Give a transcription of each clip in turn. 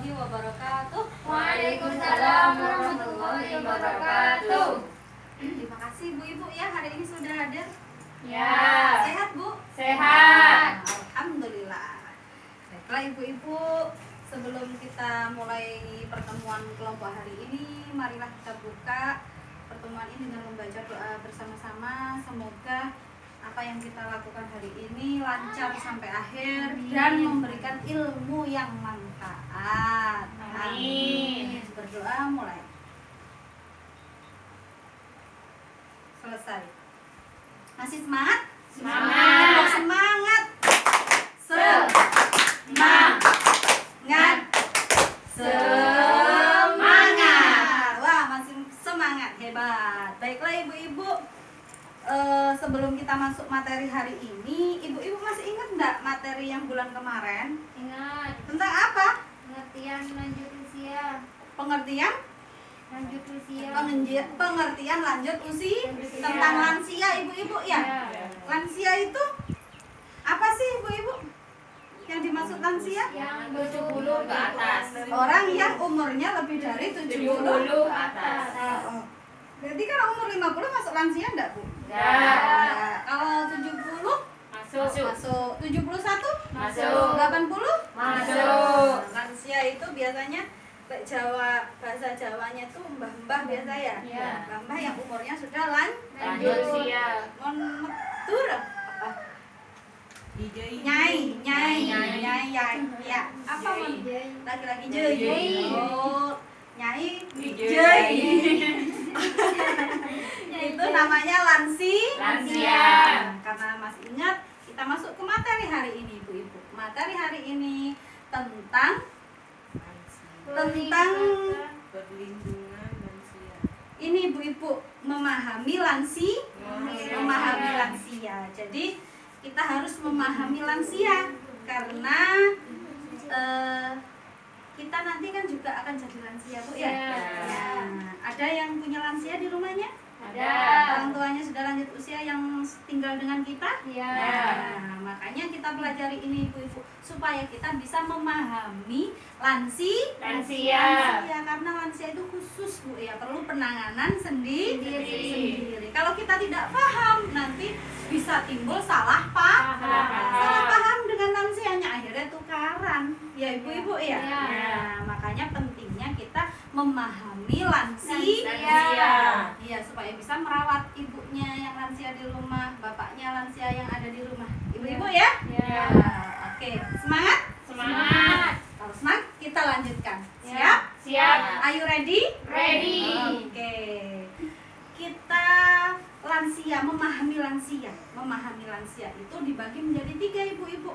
warahmatullahi wabarakatuh. Waalaikumsalam warahmatullahi wabarakatuh. Terima kasih Bu-Ibu ya, hari ini sudah hadir. Ya. Sehat Bu? Sehat. Alhamdulillah. Baiklah Ibu-Ibu, sebelum kita mulai pertemuan kelompok hari ini, marilah kita buka pertemuan ini dengan membaca doa bersama-sama. Semoga apa yang kita lakukan hari ini lancar sampai akhir dan memberikan ilmu yang manfaat. Amin. Berdoa mulai. Selesai. Masih semangat? Semangat. Semangat. Semangat. Semangat. Wah, masih semangat, hebat. Baiklah Ibu-Ibu, sebelum kita masuk materi hari ini, Ibu-Ibu masih ingat enggak materi yang bulan kemarin? Ingat. Tentang apa? Pengertian lanjut usia. Pengertian? Lanjut usia. Pengertian lanjut usia tentang lansia Ibu-Ibu ya? Lansia itu apa sih Ibu-Ibu? Yang dimaksud lansia? Yang 70 ke atas. Orang yang umurnya lebih dari 70 ke atas. Oh. Berarti kalau umur 50 masuk lansia enggak Bu? Ya. Nah, kalau 70 Masuk. 71? Masuk. 80? Masuk. Lansia itu biasanya Jawa, bahasa Jawanya tuh mbah-mbah biasa ya. Iya. Mbah-mbah yang umurnya sudah lanjut. Lanjut usia. Metur apa? Nyai. Ya. Apa Mon? Laki-laki Nyai. jei. Oh, nyai Jei. jei. Itu namanya Lansia. Karena masih ingat, kita masuk ke materi hari ini Ibu-Ibu. Materi hari ini tentang perlindungan lansia. ini Ibu-Ibu, memahami lansia. Jadi kita harus memahami lansia karena kita nanti kan juga akan jadi lansia Bu ya. Ya. Nah, ada yang punya lansia di rumahnya? Ada. Orang tuanya sudah lanjut usia yang tinggal dengan kita? Ya. Nah, makanya kita pelajari ini Ibu-Ibu supaya kita bisa memahami lansia. Karena lansia itu khusus Bu ya, perlu penanganan sendiri. Kalau kita tidak paham nanti bisa timbul salah paham dengan lansianya, akhirnya tukaran ya Ibu-Ibu ya. Ya. Nah, makanya pentingnya kita memahami lansia. Iya, supaya bisa merawat ibunya yang lansia di rumah, bapaknya lansia yang ada di rumah. Ibu-ibu ya? Ya. Nah, oke, semangat? Semangat. Kalau semangat, kita lanjutkan. Ya. Siap? Siap. Are you ready? Ready. Oke. Kita lansia, memahami lansia. Memahami lansia itu dibagi menjadi 3 Ibu-ibu.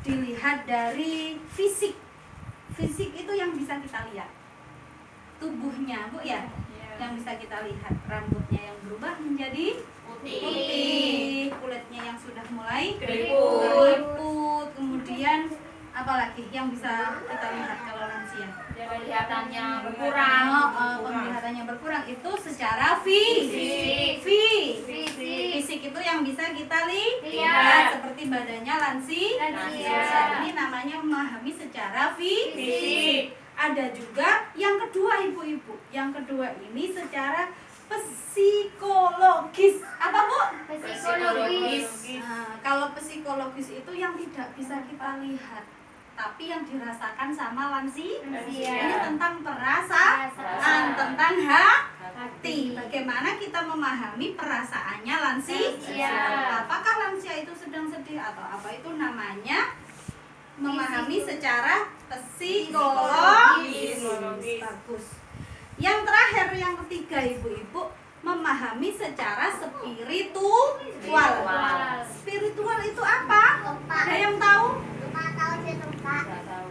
Dilihat dari fisik. Fisik itu yang bisa kita lihat. Tubuhnya, Bu ya. Yang bisa kita lihat, rambutnya yang berubah menjadi putih, kulitnya yang sudah mulai keriput, kemudian apalagi yang bisa kita lihat kalau lansia? Penglihatannya berkurang. Penglihatannya berkurang itu secara fisik. Fisik itu yang bisa kita lihat, seperti badannya lansia. Ini namanya memahami secara fisik. Ada juga yang kedua Ibu-ibu. Yang kedua ini secara psikologis. Apa Bu? Psikologis. Nah, kalau psikologis itu yang tidak bisa kita lihat, tapi yang dirasakan sama lansia. Ini tentang perasaan, tentang hati. Bagaimana kita memahami perasaannya lansia? Apakah lansia itu sedang sedih atau apa, itu namanya memahami secara psikologis. Bagus. Yang terakhir, yang ketiga Ibu-ibu, memahami secara spiritual. Spiritual itu apa? Ada yang tahu?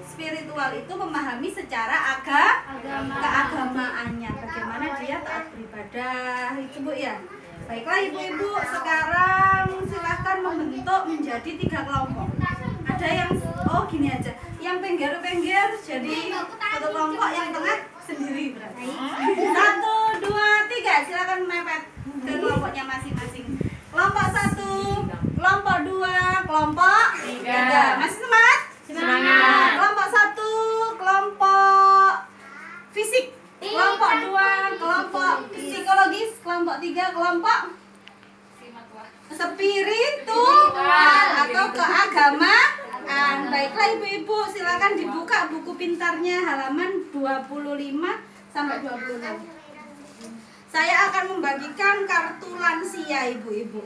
Spiritual itu memahami secara keagamaannya, bagaimana dia taat beribadah, itu Bu ya. Baiklah Ibu-ibu, sekarang silahkan membentuk menjadi 3 kelompok. Ada yang gini aja, yang pengger-pengger jadi satu kelompok, yang tengah sendiri berarti. 1, 2, 3, silakan mepet ke kelompoknya masing-masing. Kelompok 1, kelompok 2, kelompok 3. Masih semangat? Semangat. Kelompok 1, kelompok kelompok Simatwah. spiritual atau keagamaan. Baiklah ibu-ibu, silakan dibuka buku pintarnya halaman 25 sampai 26. Saya akan membagikan kartu lansia ibu-ibu.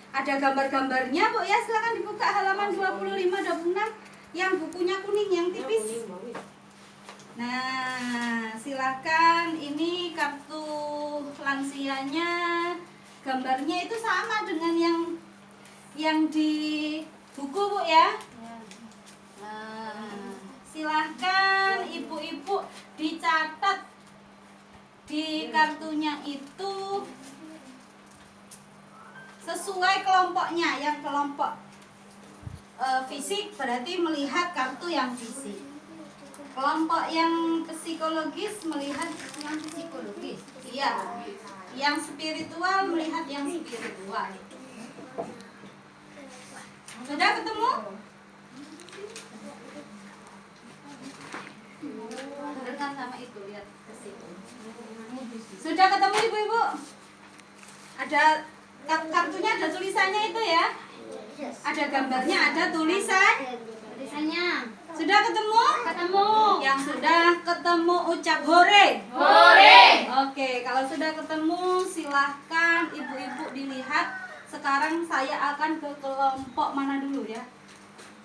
Ada gambar-gambarnya Bu ya, silakan dibuka halaman 25 26 yang bukunya kuning yang tipis. Nah, silakan, ini kartu lansianya. Gambarnya itu sama dengan yang di buku Bu ya. Nah, silahkan ibu-ibu dicatat di kartunya itu sesuai kelompoknya. Yang kelompok fisik berarti melihat kartu yang fisik. Kelompok yang psikologis melihat yang psikologis. Iya. Yang spiritual melihat yang spiritual. Sudah ketemu? Dengar sama itu, lihat ke situ. Sudah ketemu ibu-ibu? Ada kartunya, ada tulisannya itu ya? Ada gambarnya, ada tulisannya. Sudah ketemu? Ketemu. Yang sudah ketemu ucap hore. Hore. Oke, kalau sudah ketemu silahkan ibu-ibu dilihat. Sekarang saya akan ke kelompok mana dulu ya?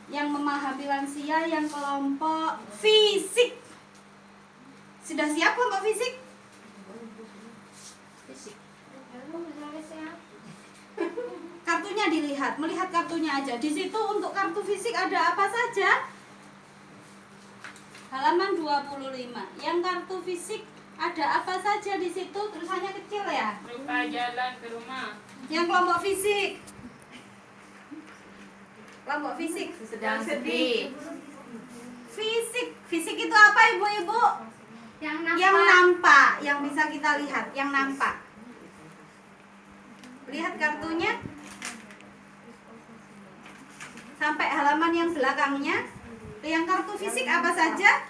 Yang memahami lansia, yang kelompok fisik. Sudah siap kelompok fisik? Kartunya dilihat, melihat kartunya aja. Di situ untuk kartu fisik ada apa saja? Halaman 25. Yang kartu fisik ada apa saja di situ? Tulisannya kecil ya. Lupa jalan ke rumah. Yang kelompok fisik. Kelompok fisik Sedang sedih. Fisik itu apa ibu-ibu? Yang nampak, yang bisa kita lihat, yang nampak. Lihat kartunya. Sampai halaman yang belakangnya. Yang kartu fisik apa saja?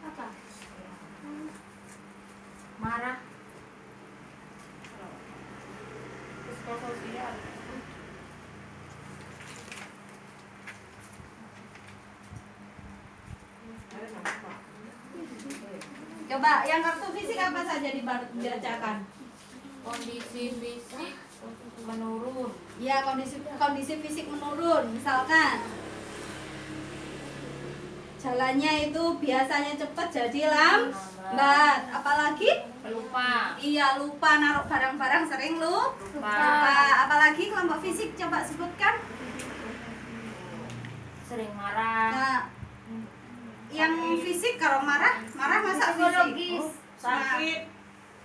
Apa? Marah. Psikososial. Coba yang kartu fisik apa saja dibacakan? Kondisi fisik menurun. Ya, kondisi fisik menurun. Misalkan jalannya itu biasanya cepat jadi lambat. Apalagi? Lupa. Iya, lupa naruh barang-barang, sering lupa. Apalagi kelompok fisik, coba sebutkan. Sering marah. Nah, yang fisik kalau marah masa fisik?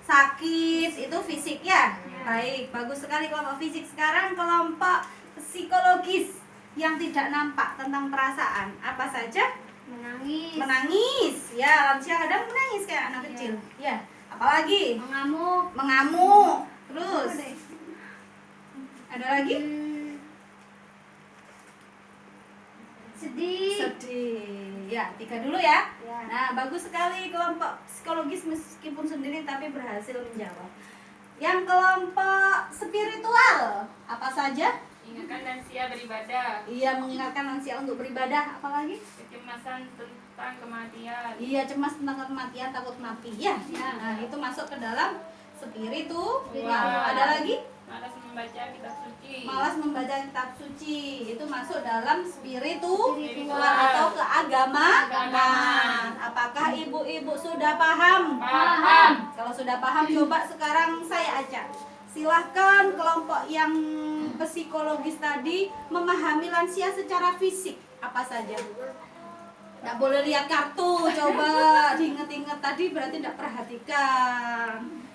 Sakit itu fisik ya. Baik, bagus sekali kelompok fisik. Sekarang kelompok psikologis yang tidak nampak tentang perasaan. Apa saja? Menangis. Ya, lansia kadang menangis kayak anak kecil. Ya. Apalagi? Mengamuk. Terus? Ada lagi? Sedih. Ya, 3 dulu ya. Nah, bagus sekali kelompok psikologis meskipun sendiri tapi berhasil menjawab. Yang kelompok spiritual apa saja? Ingatkan lansia beribadah. Iya, mengingatkan lansia untuk beribadah. Apalagi? Kecemasan tentang kematian. Iya, cemas tentang kematian, takut mati. Ya. Nah, itu masuk ke dalam spiritual. Ada lagi? Malas membaca kitab suci. Malas membaca kitab suci. Itu masuk dalam spiritual atau keagamaan. Apakah ibu-ibu sudah paham? Paham. Kalau sudah paham, coba sekarang saya ajak. Silahkan kelompok yang psikologis tadi memahami lansia secara fisik. Apa saja? Nggak boleh lihat kartu, coba diinget-inget tadi berarti tidak perhatikan.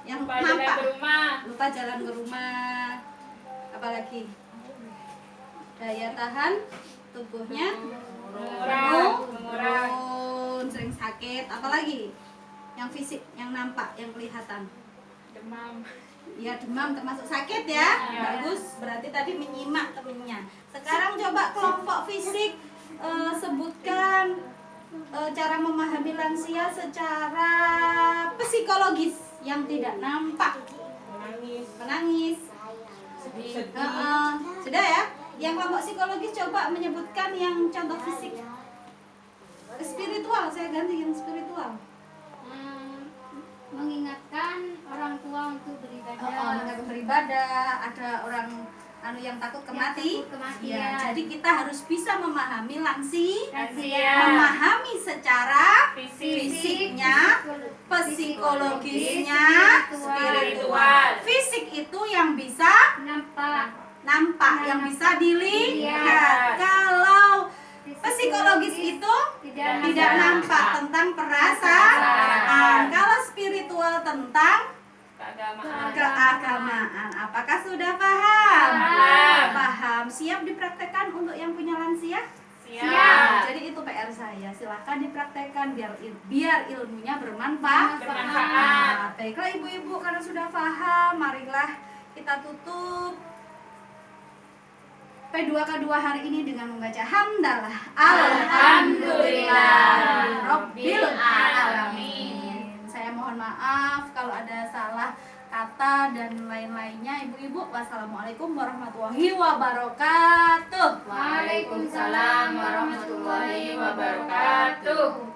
Yang Lupa jalan nampak. ke rumah. Lupa jalan ke rumah. Apalagi? Daya tahan tubuhnya menurun, sering sakit. Apalagi? Yang fisik, yang nampak, yang kelihatan. Demam. Ya, demam termasuk sakit ya. Bagus, berarti tadi menyimak temennya. Sekarang coba kelompok fisik sebutkan cara memahami lansia secara psikologis yang tidak nampak. Menangis, Sedih. sudah ya. Yang kelompok psikologis coba menyebutkan yang contoh fisik. Spiritual, saya ganti yang spiritual. Mengingatkan orang tua untuk beribadah. Mengaku beribadah, ada orang yang takut kemati. Takut kematian. Ya, jadi kita harus bisa memahami Lansia. memahami secara Fisik. fisiknya, psikologisnya, spiritual. Fisik itu yang bisa nampak, yang bisa dilihat. Kalau psikologis itu tidak nampak, tentang perasaan. Kalau spiritual tentang keagamaan. Apakah sudah paham? Paham. Siap dipraktekkan untuk yang punya lansia? Siap. Jadi itu PR saya. Silahkan dipraktekkan biar ilmunya bermanfaat. Bermanfaat. Baiklah ibu-ibu, karena sudah paham, marilah kita tutup P2K2 hari ini dengan membaca hamdalah. Alhamdulillah Rabbil alamin. Saya mohon maaf kalau ada salah kata dan lain-lainnya ibu-ibu. Wassalamualaikum warahmatullahi wabarakatuh. Waalaikumsalam warahmatullahi wabarakatuh.